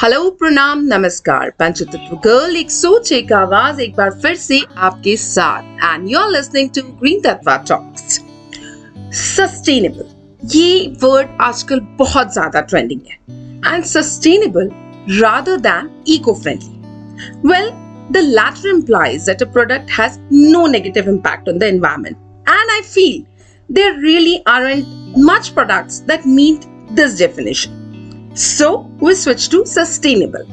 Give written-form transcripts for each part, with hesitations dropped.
Hello प्रणाम नमस्कार पंचतत्व गर्ल एक सोच एक आवाज एक बार फिर से आपके साथ and you are listening to green Tatva talks. Sustainable ये वर्ड आजकल बहुत ज्यादा ट्रेंडिंग है and sustainable rather than eco-friendly. Well, the latter implies that a product has no negative impact on the environment, and I feel there really aren't much products that meet this definition. So we switch to sustainable.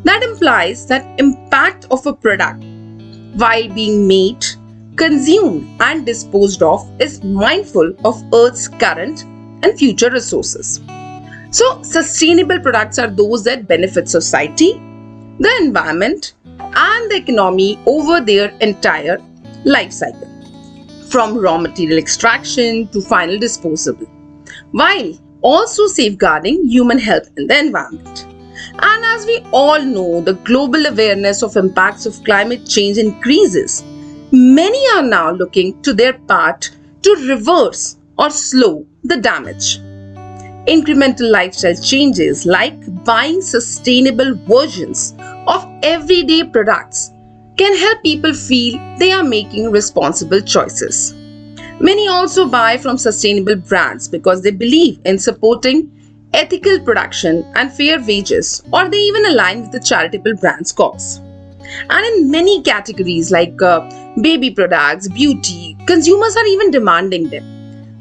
That implies that impact of a product while being made, consumed and disposed of is mindful of Earth's current and future resources. So sustainable products are those that benefit society, the environment and the economy over their entire life cycle, from raw material extraction to final disposal, while also safeguarding human health and the environment. And as we all know, the global awareness of impacts of climate change increases. Many are now looking to their part to reverse or slow the damage. Incremental lifestyle changes like buying sustainable versions of everyday products can help people feel they are making responsible choices. Many also buy from sustainable brands because they believe in supporting ethical production and fair wages, or they even align with the charitable brand's cause. And in many categories like baby products, beauty, consumers are even demanding them.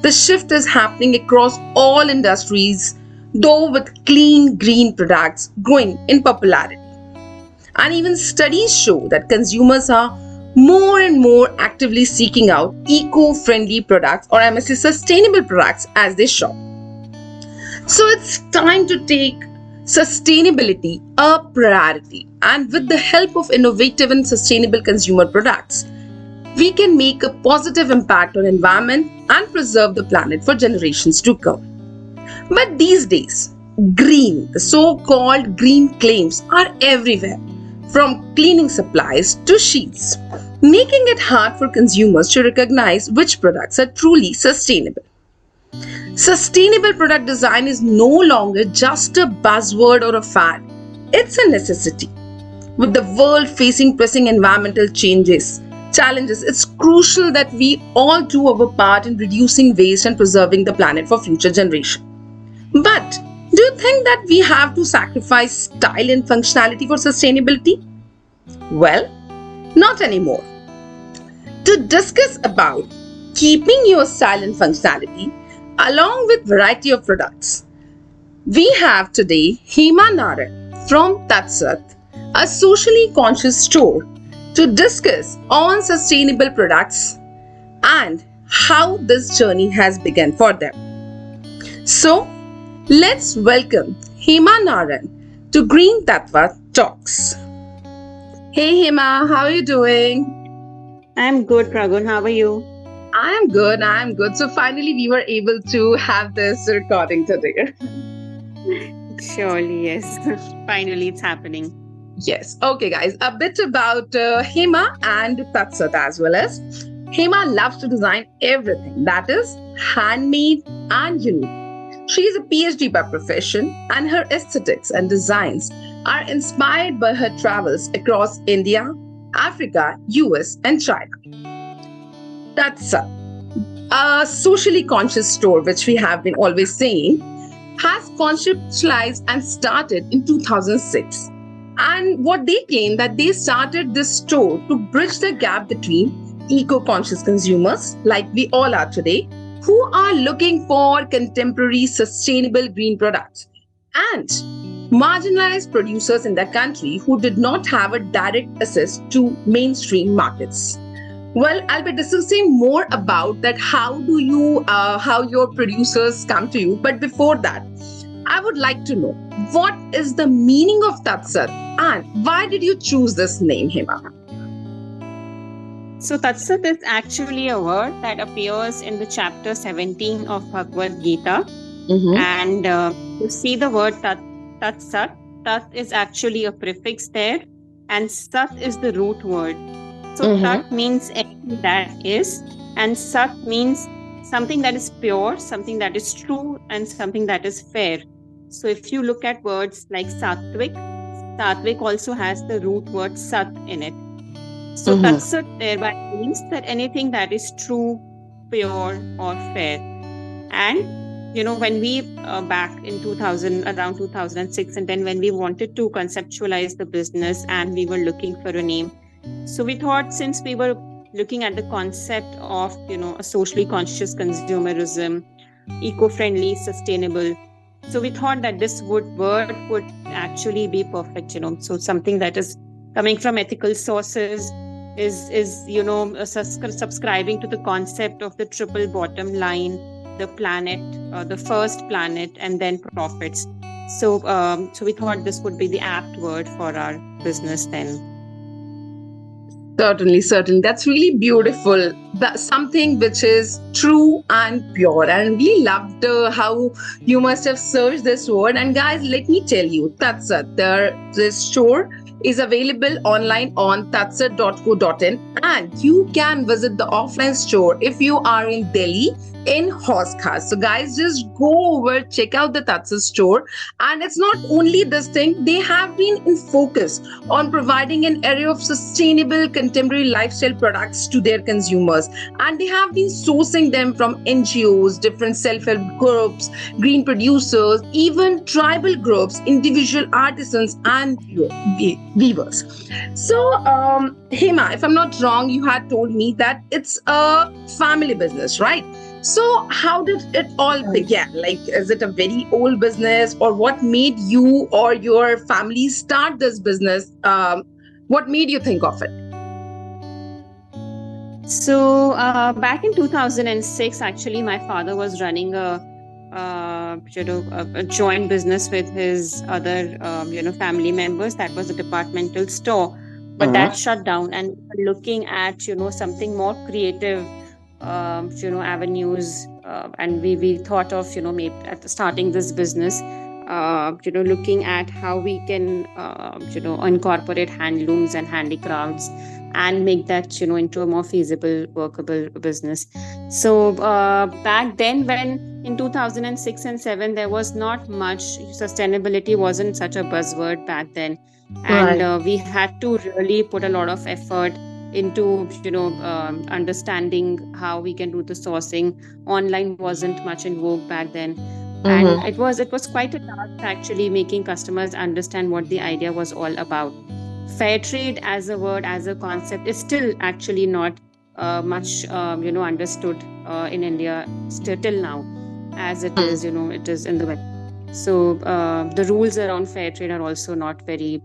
The shift is happening across all industries, though with clean green products growing in popularity. And even studies show that consumers are more and more actively seeking out eco-friendly products, or I must say sustainable products, as they shop. So it's time to take sustainability a priority, and with the help of innovative and sustainable consumer products, we can make a positive impact on environment and preserve the planet for generations to come. But these days, green, the so-called green claims are everywhere, from cleaning supplies to sheets, making it hard for consumers to recognize which products are truly sustainable. Sustainable product design is no longer just a buzzword or a fad, it's a necessity. With the world facing pressing environmental challenges, it's crucial that we all do our part in reducing waste and preserving the planet for future generations. But do you think that we have to sacrifice style and functionality for sustainability? Well, not anymore. To discuss about keeping your style and functionality along with variety of products, we have today Hema Narang from Tatsat, a socially conscious store, to discuss on sustainable products and how this journey has begun for them. So, let's welcome Hema Narang to Green Tatva Talks. Hey Hema, how are you doing? I'm good, Ragun. How are you? I'm good. So finally we were able to have this recording today. Surely, yes. Finally, it's happening. Yes. Okay, guys. A bit about Hema and Tatsat as well as. Hema loves to design everything that is handmade and unique. She is a PhD by profession, and her aesthetics and designs are inspired by her travels across India, Africa, US, and China. Tatsat, a socially conscious store, which we have been always saying, has conceptualized and started in 2006. And what they claim that they started this store to bridge the gap between eco-conscious consumers, like we all are today, who are looking for contemporary sustainable green products, and marginalized producers in the country who did not have a direct access to mainstream markets. Well, I'll be discussing more about that. How your producers come to you. But before that, I would like to know, what is the meaning of Tatsat and why did you choose this name, Hema? So, Tatsat is actually a word that appears in the chapter 17 of Bhagavad Gita. And you see the word Tatsat. Tat is actually a prefix there, and Sat is the root word. So, Tat means anything that is, and Sat means something that is pure, something that is true, and something that is fair. So if you look at words like Sattvic also has the root word Sat in it. So Tatsat thereby means that anything that is true, pure, or fair. And when we back in 2000, around 2006, and then when we wanted to conceptualize the business and we were looking for a name, so we thought, since we were looking at the concept of a socially conscious consumerism, eco-friendly, sustainable, so we thought that this word would actually be perfect. So something that is coming from ethical sources, is subscribing to the concept of the triple bottom line, the planet, the first planet, and then profits. So we thought this would be the apt word for our business then. Certainly, certainly. That's really beautiful. That's something which is true and pure. And really loved how you must have searched this word. And guys, let me tell you, Tatsat, this store is available online on tatsat.co.in, and you can visit the offline store if you are in Delhi in Horse Khas. So guys, just go over, check out the Tatsat store. And it's not only this thing, they have been in focus on providing an array of sustainable contemporary lifestyle products to their consumers, and they have been sourcing them from NGOs, different self-help groups, green producers, even tribal groups, individual artisans, and weavers. So Hema, if I'm not wrong, you had told me that it's a family business, right? So how did it all begin? Like, is it a very old business, or what made you or your family start this business? What made you think of it? So back in 2006, actually, my father was running a joint business with his other family members. That was a departmental store, but that shut down, and looking at something more creative, avenues, and we thought of maybe at starting this business, looking at how we can incorporate handlooms and handicrafts and make that into a more feasible, workable business. So back then, when in 2006 and 7, there was not much, sustainability wasn't such a buzzword back then, and we had to really put a lot of effort into understanding how we can do the sourcing. Online wasn't much in vogue back then, and it was quite a task actually making customers understand what the idea was all about. Fair trade as a word, as a concept, is still actually not much understood in India still till now, as it is it is in the West. So the rules around fair trade are also not very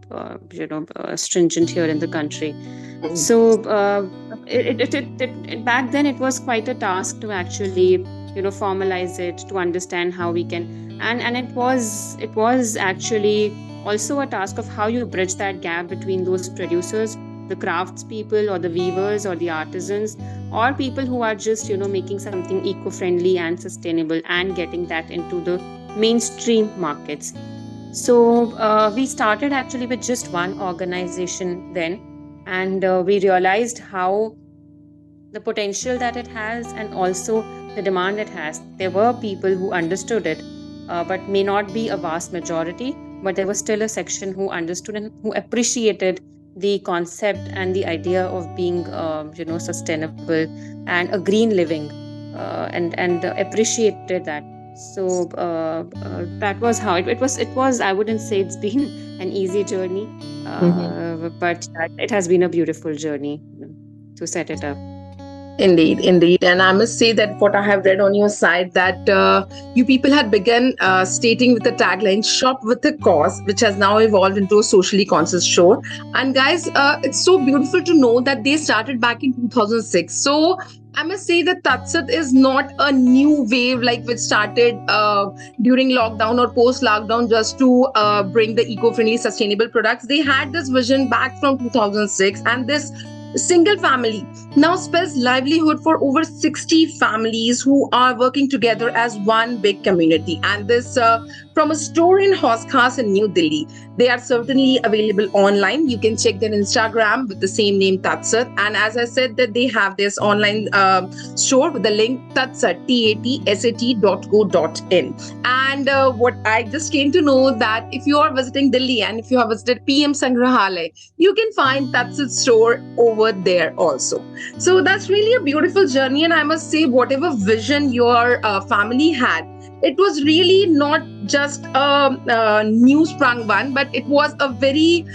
stringent here in the country. So it back then it was quite a task to actually formalize it, to understand how we can, and it was actually also a task of how you bridge that gap between those producers, the craftspeople or the weavers or the artisans, or people who are just making something eco-friendly and sustainable and getting that into the mainstream markets. So we started actually with just one organization then, and we realized how the potential that it has and also the demand it has. There were people who understood it, but may not be a vast majority, but there was still a section who understood and who appreciated the concept and the idea of being sustainable and a green living, and appreciated that. So that was how it was. I wouldn't say it's been an easy journey, but it has been a beautiful journey to set it up. Indeed, indeed. And I must say that what I have read on your site, that you people had begun stating with the tagline, shop with a cause, which has now evolved into a socially conscious store. And guys, it's so beautiful to know that they started back in 2006. So I must say that Tatsat is not a new wave like which started during lockdown or post-lockdown just to bring the eco-friendly sustainable products. They had this vision back from 2006, and this Single family now spells livelihood for over 60 families who are working together as one big community. And this from a store in Hoskas in New Delhi. They are certainly available online. You can check their Instagram with the same name, Tatsat. And as I said, that they have this online store with the link Tatsat, tatsat.co.in. And what I just came to know that if you are visiting Delhi and if you have visited PM Sangrahalay, you can find Tatsat store over there also. So that's really a beautiful journey. And I must say, whatever vision your family had, it was really not just a new sprung one, but it was a very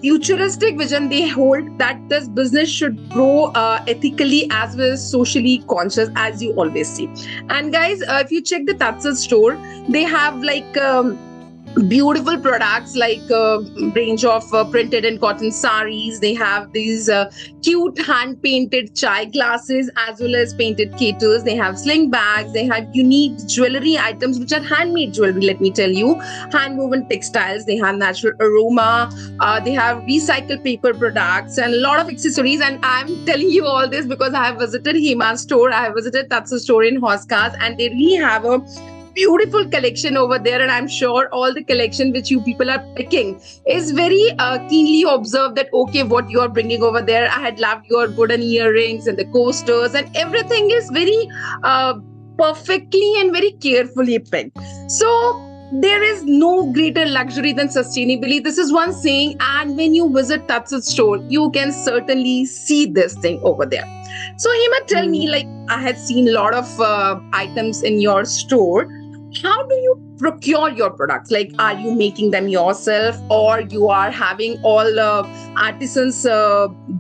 futuristic vision they hold that this business should grow ethically as well as socially conscious, as you always see. And guys, if you check the Tatsat store, they have like beautiful products like range of printed and cotton saris. They have these cute hand painted chai glasses as well as painted kettles. They have sling bags. They have unique jewelry items which are handmade jewelry, let me tell you, hand woven textiles. They have natural aroma. They have recycled paper products and a lot of accessories. And I'm telling you all this because I have visited Hema store, I have visited Tatsa store in Hoskas, and they really have a beautiful collection over there. And I'm sure all the collection which you people are picking is very keenly observed that okay, what you are bringing over there. I had loved your golden earrings and the coasters, and everything is very perfectly and very carefully picked. So there is no greater luxury than sustainability. This is one saying, and when you visit Tatsat store, you can certainly see this thing over there. So Hema, tell me, like I had seen a lot of items in your store. How do you procure your products? Like, are you making them yourself, or you are having all artisans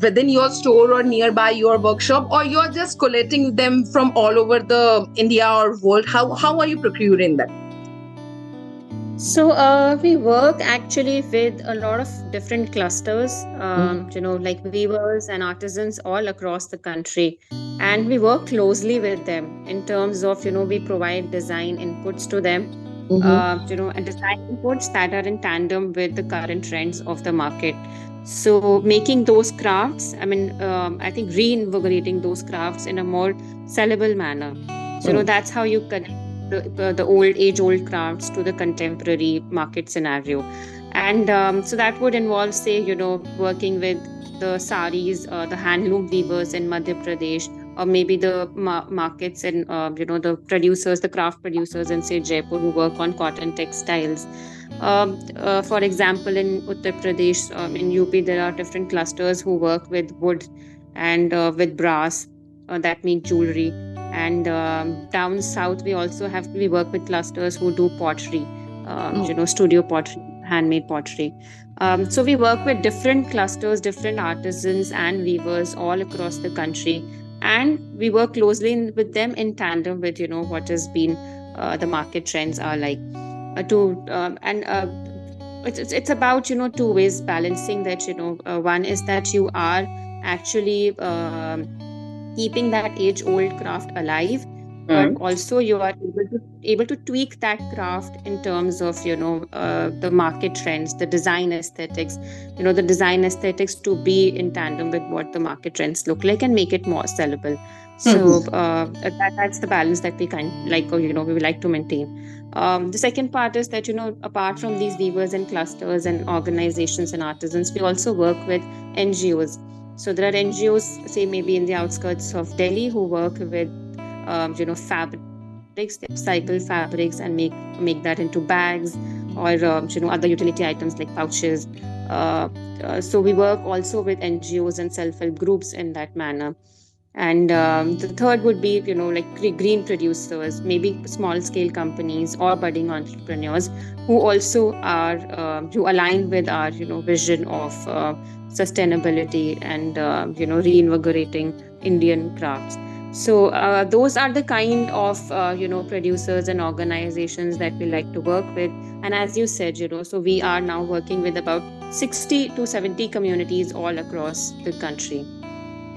within your store or nearby your workshop, or you're just collecting them from all over the India or world? How are you procuring them? So we work actually with a lot of different clusters, like weavers and artisans all across the country. And we work closely with them in terms of, we provide design inputs to them, and design inputs that are in tandem with the current trends of the market. So making those crafts, I think reinvigorating those crafts in a more sellable manner. So, that's how you connect the age-old crafts to the contemporary market scenario. And so that would involve, say, working with the saris, the handloom weavers in Madhya Pradesh, or maybe the markets and, the craft producers in, say, Jaipur, who work on cotton textiles. For example, in Uttar Pradesh, in UP, there are different clusters who work with wood and with brass that make jewelry. And down south, we work with clusters who do pottery, studio pottery, handmade pottery. So we work with different clusters, different artisans and weavers all across the country. And we work closely with them in tandem with, what has been the market trends are like. It's about, two ways balancing that, one is that you are actually keeping that age-old craft alive, but also you are able to tweak that craft in terms of the market trends, the design aesthetics, to be in tandem with what the market trends look like and make it more sellable. So that's the balance that we we would like to maintain. The second part is that apart from these weavers and clusters and organizations and artisans, we also work with NGOs. So there are NGOs, say maybe in the outskirts of Delhi, who work with fabrics. They upcycle fabrics and make that into bags or other utility items like pouches. So we work also with NGOs and self-help groups in that manner. And the third would be green producers, maybe small scale companies or budding entrepreneurs who also are who align with our vision of sustainability and reinvigorating Indian crafts. So those are the kind of producers and organizations that we like to work with. And as you said, so we are now working with about 60 to 70 communities all across the country.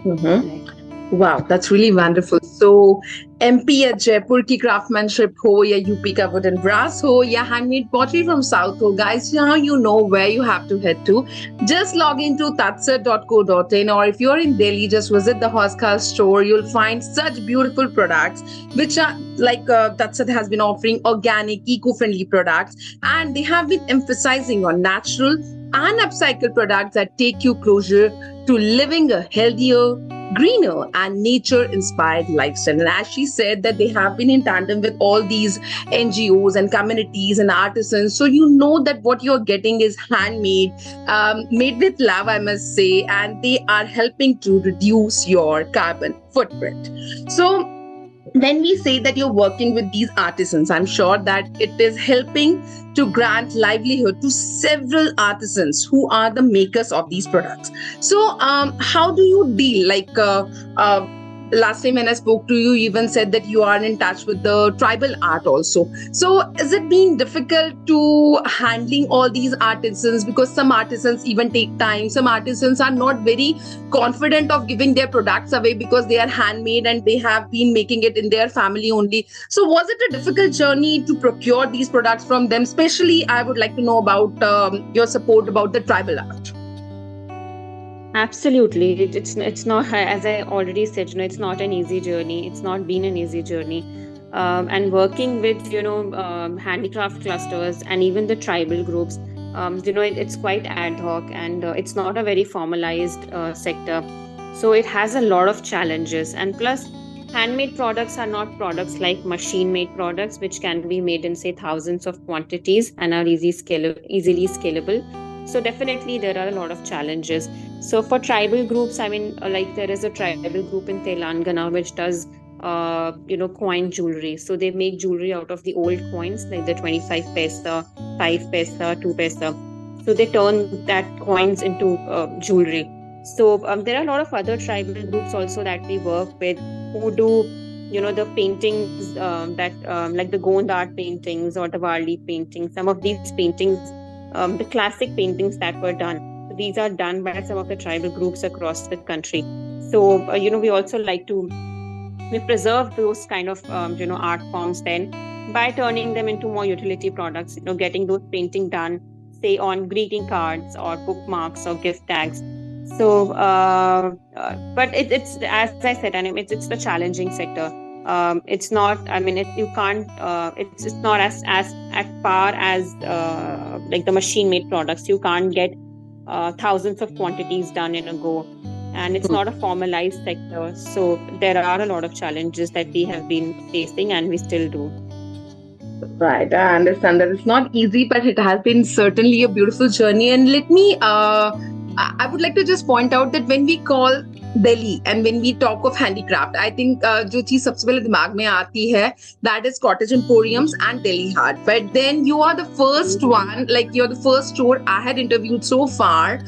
Mm-hmm. Wow, that's really wonderful. So, MP या जयपुर की craftsmanship हो या UP का wooden brass हो या handmade pottery from South हो, guys, now you know where you have to head to. Just log into tatsat.co.in, or if you're in Delhi, just visit the Hoskar store. You'll find such beautiful products, which are like Tatsat has been offering organic, eco-friendly products, and they have been emphasizing on natural and upcycled products that take you closer to living a healthier, greener and nature inspired lifestyle. And as she said, that they have been in tandem with all these NGOs and communities and artisans, so you know that what you're getting is handmade, made with love, I must say, and they are helping to reduce your carbon footprint. So when we say that you're working with these artisans, I'm sure that it is helping to grant livelihood to several artisans who are the makers of these products. So, how do you deal? Last time when I spoke to you, you even said that you are in touch with the tribal art also. So, is it being difficult to handling all these artisans? Because some artisans even take time. Some artisans are not very confident of giving their products away because they are handmade and they have been making it in their family only. So was it a difficult journey to procure these products from them? Especially I would like to know about your support about the tribal art. Absolutely. It's not, as I already said, it's not an easy journey. It's not been an easy journey. And working with, handicraft clusters and even the tribal groups, it's quite ad hoc, and it's not a very formalized sector. So it has a lot of challenges. And plus, handmade products are not products like machine made products, which can be made in, say, thousands of quantities and are easily scalable. So definitely there are a lot of challenges. So for tribal groups, I mean, like there is a tribal group in Telangana which does, coin jewelry. So they make jewelry out of the old coins, like the 25 paisa, 5 paisa, 2 paisa. So they turn that coins into jewelry. So there are a lot of other tribal groups also that we work with who do, the paintings that like the Gond art paintings or the Varli paintings. Some of these paintings, the classic paintings that were done, these are done by some of the tribal groups across the country. So we also like to we preserve those kind of art forms then by turning them into more utility products, getting those painting done, say, on greeting cards or bookmarks or gift tags. So but it's, as I said, and it's the challenging sector. It's not, I mean, you can't it's not as at par as like the machine made products. You can't get thousands of quantities done in a go, and it's not a formalized sector. So there are a lot of challenges that we have been facing, and we still do. Right, I understand that it's not easy, but it has been certainly a beautiful journey. And let me, I would like to just point out that when we call Delhi and when we talk of handicraft, I think जो चीज सबसे पहले दिमाग में आती है, that is cottage emporiums and Delhi Heart. But then you are the first one, like you're the first store I had interviewed so far,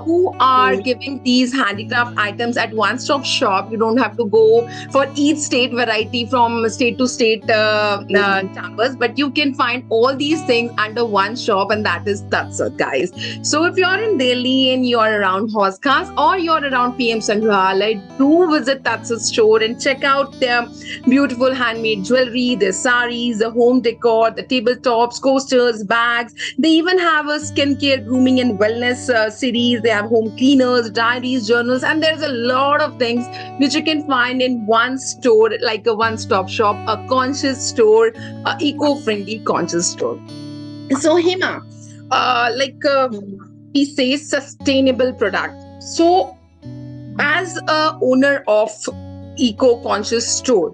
who are giving these handicraft items at one-stop shop. You don't have to go for each state variety from state to state chambers, but you can find all these things under one shop, and that is Tatsat, guys. So if you're in Delhi and you're around Hoskas or you're around PM Sangrahalaya, do visit Tatsat store and check out their beautiful handmade jewelry, their saris, the home decor, the tabletops, coasters, bags. They even have a skincare, grooming and wellness series. They have home cleaners, diaries, journals, and there's a lot of things which you can find in one store, like a one-stop shop, a conscious store, a eco-friendly conscious store. So Hema, we say sustainable product. So as a owner of eco-conscious store,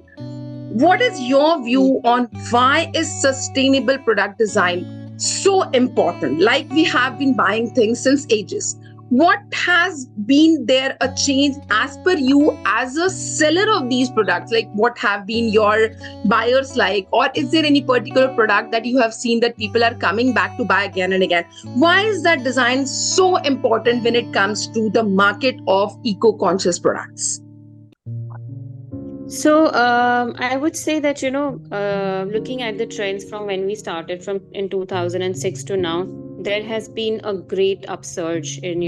what is your view on why is sustainable product design so important? Like, we have been buying things since ages. What has been there a change as per you as a seller of these products? Like, what have been your buyers like? Or is there any particular product that you have seen that people are coming back to buy again and again? Why is that design so important when it comes to the market of eco-conscious products? So I would say that, looking at the trends from when we started from in 2006 to now, there has been a great upsurge in,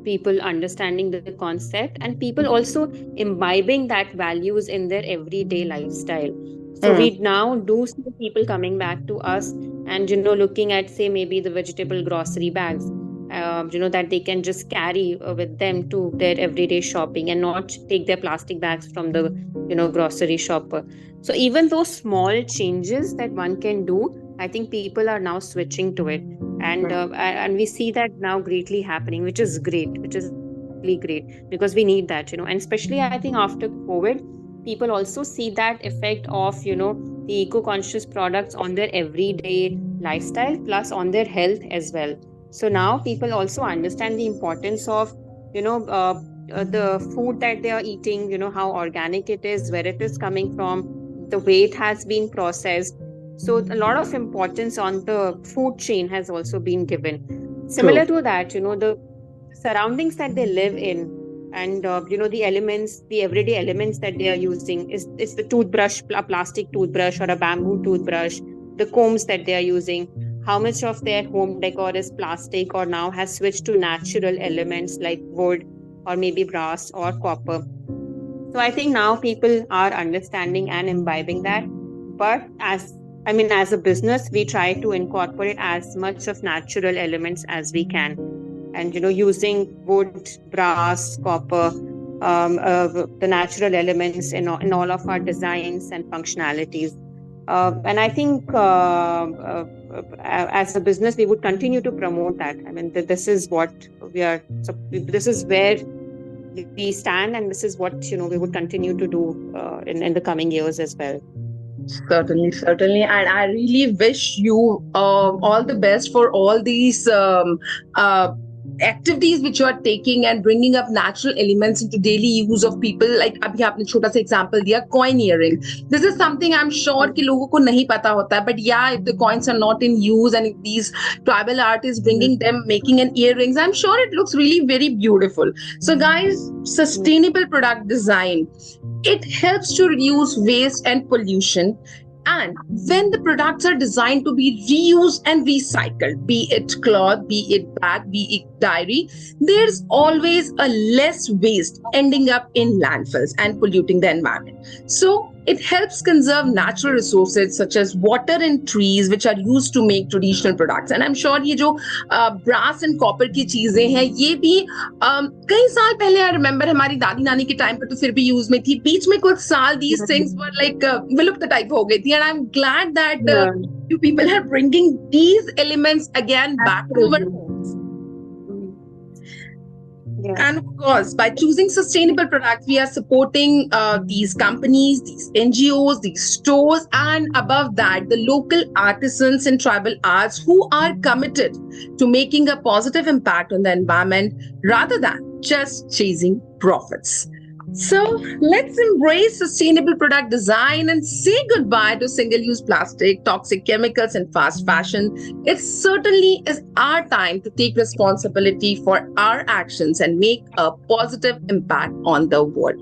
people understanding the concept, and people also imbibing that values in their everyday lifestyle. So we now do see people coming back to us and, looking at, say, maybe the vegetable grocery bags, that they can just carry with them to their everyday shopping and not take their plastic bags from the, grocery shopper. So even those small changes that one can do, I think people are now switching to it, and we see that now greatly happening, which is great, which is absolutely great, because we need that, and especially I think after COVID, people also see that effect of, the eco-conscious products on their everyday lifestyle plus on their health as well. So now people also understand the importance of, you know uh, the food that they are eating, how organic it is, where it is coming from, the way it has been processed. So a lot of importance on the food chain has also been given. Similar True. to that, the surroundings that they live in, and the elements, the everyday elements that they are using, is the toothbrush, a plastic toothbrush or a bamboo toothbrush, the combs that they are using, how much of their home decor is plastic or now has switched to natural elements like wood or maybe brass or copper. So I think now people are understanding and imbibing that. But as a business, we try to incorporate as much of natural elements as we can. And, using wood, brass, copper, the natural elements in all of our designs and functionalities. And I think as a business, we would continue to promote that. I mean, this is what we are, so this is where we stand, and this is what, we would continue to do in the coming years as well. Certainly, certainly. And I really wish you all the best for all these activities which you are taking and bringing up natural elements into daily use of people. Like अभी आपने छोटा सा example दिया, coin earring. This is something I'm sure कि लोगों को नहीं पता होता है. But yeah, if the coins are not in use and if these tribal artists bringing them, making an earrings, I'm sure it looks really very beautiful. So guys, sustainable product design, it helps to reduce waste and pollution. And when the products are designed to be reused and recycled, be it cloth, be it bag, be it diary, there's always a less waste ending up in landfills and polluting the environment. So it helps conserve natural resources such as water and trees, which are used to make traditional products. And I'm sure ये जो brass and copper की चीजें हैं, ये भी कई साल पहले, I remember हमारी दादी नानी के टाइम पर तो फिर भी यूज में थी. बीच में कुछ साल these things were like विलुप्त type हो गई थी. And I'm glad that you people are bringing these elements again back to our homes. Yeah. And of course, by choosing sustainable products, we are supporting these companies, these NGOs, these stores, and above that, the local artisans and tribal arts who are committed to making a positive impact on the environment rather than just chasing profits. So let's embrace sustainable product design and say goodbye to single-use plastic, toxic chemicals, and fast fashion. It certainly is our time to take responsibility for our actions and make a positive impact on the world.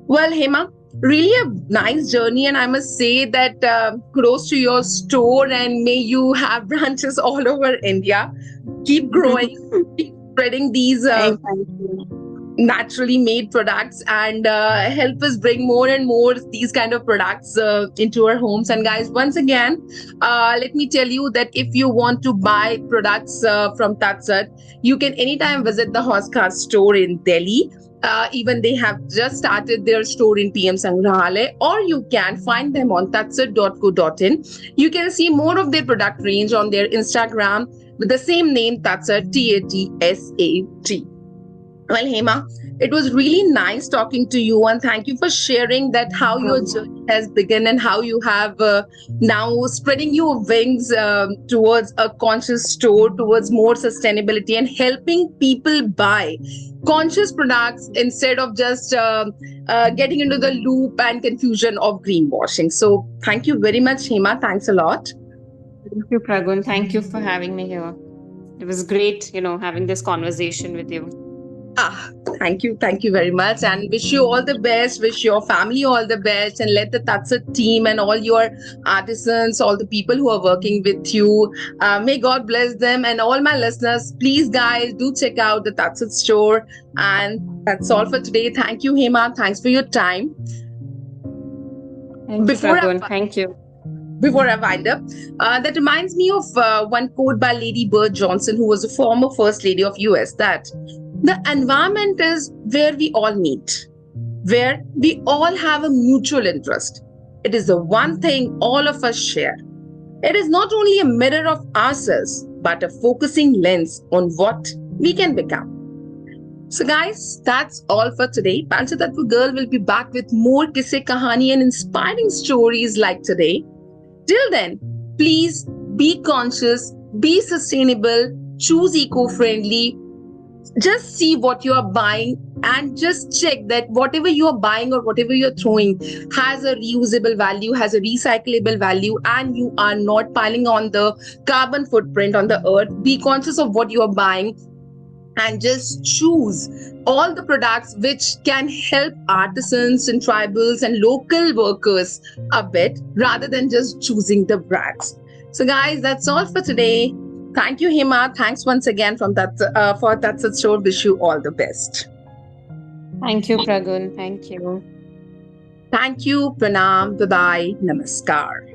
Well, Hema, really a nice journey, and I must say that kudos to your store, and may you have branches all over India. Keep growing, keep spreading these Thank you. naturally made products, and help us bring more and more these kind of products into our homes. And guys, once again, let me tell you that if you want to buy products from Tatsat, you can anytime visit the Hoskar store in Delhi. Even they have just started their store in PM Sangrahalaya, or you can find them on tatsat.co.in. You can see more of their product range on their Instagram with the same name, Tatsat, Tatsat. Well, Hema, it was really nice talking to you, and thank you for sharing that how your journey has begun and how you have now spreading your wings towards a conscious store, towards more sustainability, and helping people buy conscious products instead of just getting into the loop and confusion of greenwashing. So thank you very much, Hema. Thanks a lot. Thank you, Pragun. Thank you for having me here. It was great, having this conversation with you. Thank you very much, and wish you all the best. Wish your family all the best, and let the Tatsat team and all your artisans, all the people who are working with you, may God bless them. And all my listeners, please, guys, do check out the Tatsat store. And that's all for today. Thank you, Hema. Thanks for your time. Thank you, Before I Pragun. Thank you. before I wind up, that reminds me of one quote by Lady Bird Johnson, who was a former First Lady of US, that the environment is where we all meet, where we all have a mutual interest. It is the one thing all of us share. It is not only a mirror of ourselves, but a focusing lens on what we can become. So, guys, that's all for today. Panchatatva Girl will be back with more kisse kahani and inspiring stories like today. Till then, please be conscious, be sustainable, choose eco friendly. Just see what you are buying and just check that whatever you are buying or whatever you're throwing has a reusable value, has a recyclable value, and you are not piling on the carbon footprint on the earth. Be conscious of what you are buying and just choose all the products which can help artisans and tribals and local workers a bit rather than just choosing the brands. So, guys, that's all for today. Thank you, Hema. Thanks once again for Tatsat Store. Wish you all the best. Thank you, Pragun. Thank you. Thank you. Pranam. Bye bye. Namaskar.